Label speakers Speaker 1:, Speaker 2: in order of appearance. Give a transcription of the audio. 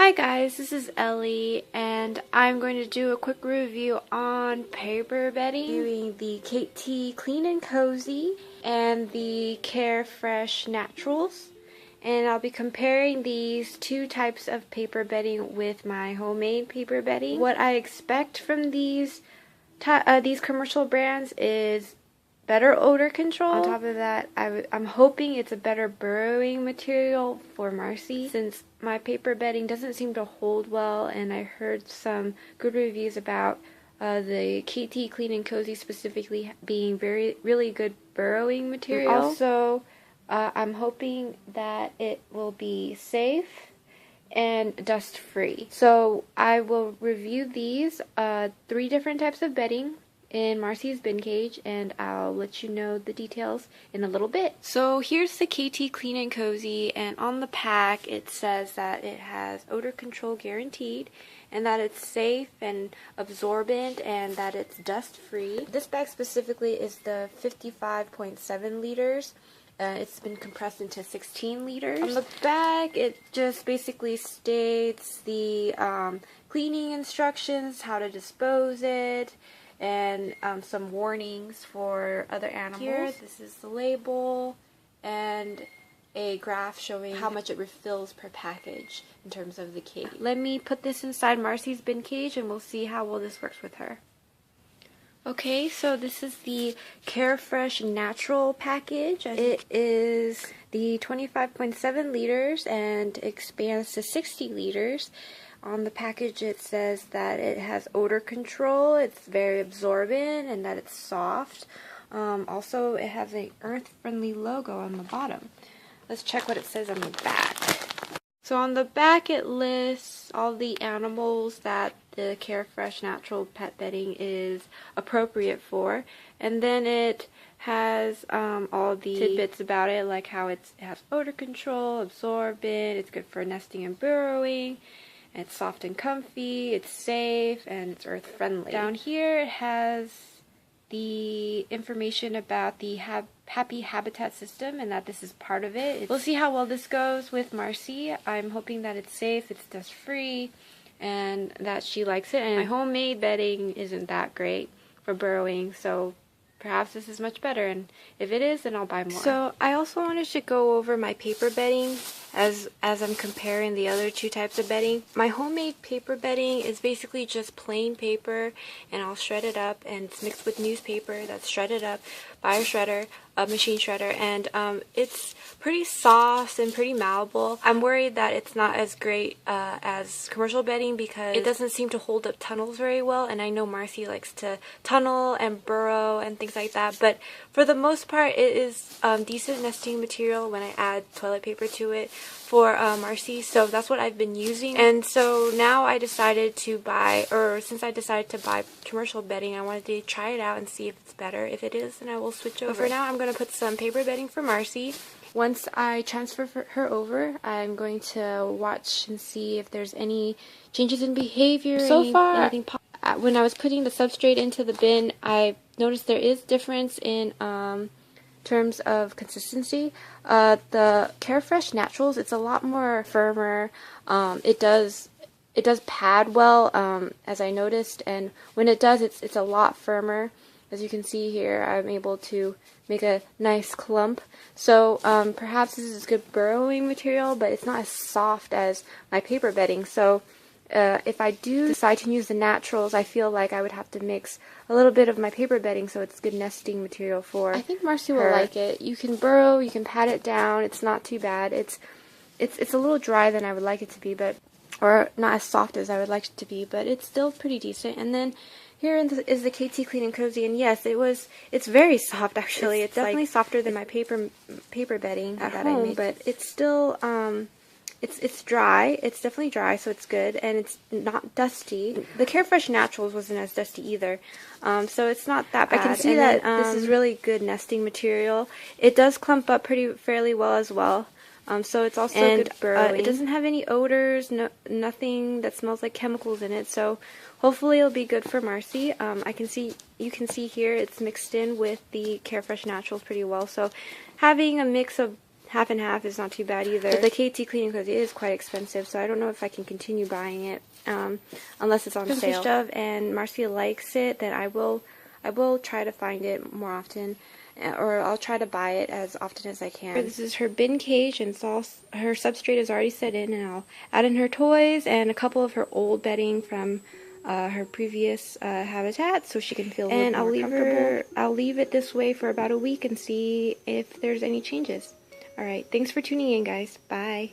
Speaker 1: Hi guys, this is Ellie and I'm going to do a quick review on paper bedding, doing the Kaytee Clean and Cozy and the Carefresh Naturals, and I'll be comparing these two types of paper bedding with my homemade paper bedding. What I expect from these commercial brands is better odor control. On top of that, I'm hoping it's a better burrowing material for Marcy, since my paper bedding doesn't seem to hold well, and I heard some good reviews about the Kaytee Clean and Cozy specifically being really good burrowing material. Also, I'm hoping that it will be safe and dust free. So I will review these 3 different types of bedding in Marcy's bin cage, and I'll let you know the details in a little bit. So here's the Kaytee Clean and Cozy, and on the pack it says that it has odor control guaranteed, and that it's safe and absorbent, and that it's dust free. This bag specifically is the 55.7 liters. It's been compressed into 16 liters. On the back, it just basically states the cleaning instructions, how to dispose it, and some warnings for other animals. Here, this is the label and a graph showing how much it refills per package in terms of the cage. Let me put this inside Marcy's bin cage and we'll see how well this works with her. Okay, so this is the Carefresh Natural package. It is the 25.7 liters and expands to 60 liters. On the package it says that it has odor control, it's very absorbent, and that it's soft. Also, it has an earth-friendly logo on the bottom. Let's check what it says on the back. So on the back it lists all the animals that the Carefresh Natural pet bedding is appropriate for, and then it has all the tidbits about it, like how it has odor control, absorbent, it's good for nesting and burrowing, it's soft and comfy, it's safe, and it's earth friendly. Down here it has the information about the Happy Habitat system, and that this is part of it. We'll see how well this goes with Marcy. I'm hoping that it's safe, it's dust free, and that she likes it. And my homemade bedding isn't that great for burrowing, so perhaps this is much better, and if it is, then I'll buy more. So I also wanted to go over my paper bedding as I'm comparing the other 2 types of bedding. My homemade paper bedding is basically just plain paper, and I'll shred it up, and it's mixed with newspaper that's shredded up by a shredder, a machine shredder, and it's pretty soft and pretty malleable. I'm worried that it's not as great as commercial bedding because it doesn't seem to hold up tunnels very well, and I know Marcy likes to tunnel and burrow and things like that, but for the most part it is decent nesting material when I add toilet paper to it for Marcy, so that's what I've been using. And so now I decided to buy, or since I decided to buy commercial bedding, I wanted to try it out and see if it's better. If it is, then I will switch over. But for now, I'm going to put some paper bedding for Marcy. Once I transfer her over, I'm going to watch and see if there's any changes in behavior. So far, when I was putting the substrate into the bin, I noticed there is difference in terms of consistency. The Carefresh Naturals, it's a lot more firmer. It does pad well, as I noticed, and when it does, it's a lot firmer. As you can see here, I'm able to make a nice clump. So perhaps this is good burrowing material, but it's not as soft as my paper bedding. So if I do decide to use the naturals, I feel like I would have to mix a little bit of my paper bedding so it's good nesting material for I think Marcy will like it. You can burrow, you can pat it down, it's not too bad. It's a little dry than I would like it to be, but or not as soft as I would like it to be, but it's still pretty decent. And then here is the Kaytee Clean and Cozy, and yes, it's very soft actually. It's definitely softer than my paper bedding that I made, but it's still it's dry. It's definitely dry, so it's good, and it's not dusty. The Carefresh Naturals wasn't as dusty either, so it's not that bad. I can see that this is really good nesting material. It does clump up fairly well as well. So it's also good burrowing. It doesn't have any odors, nothing that smells like chemicals in it. So hopefully it'll be good for Marcy. You can see here it's mixed in with the Carefresh Naturals pretty well. So having a mix of half and half is not too bad either. But the Kaytee Clean and Cozy is quite expensive, so I don't know if I can continue buying it unless it's on sale. Of, and Marcia likes it, then I will try to find it more often, or I'll try to buy it as often as I can. This is her bin cage, and it's all, her substrate is already set in, and I'll add in her toys and a couple of her old bedding from her previous habitat, so she can feel a little more comfortable. I'll leave it this way for about a week and see if there's any changes. Alright, thanks for tuning in, guys. Bye.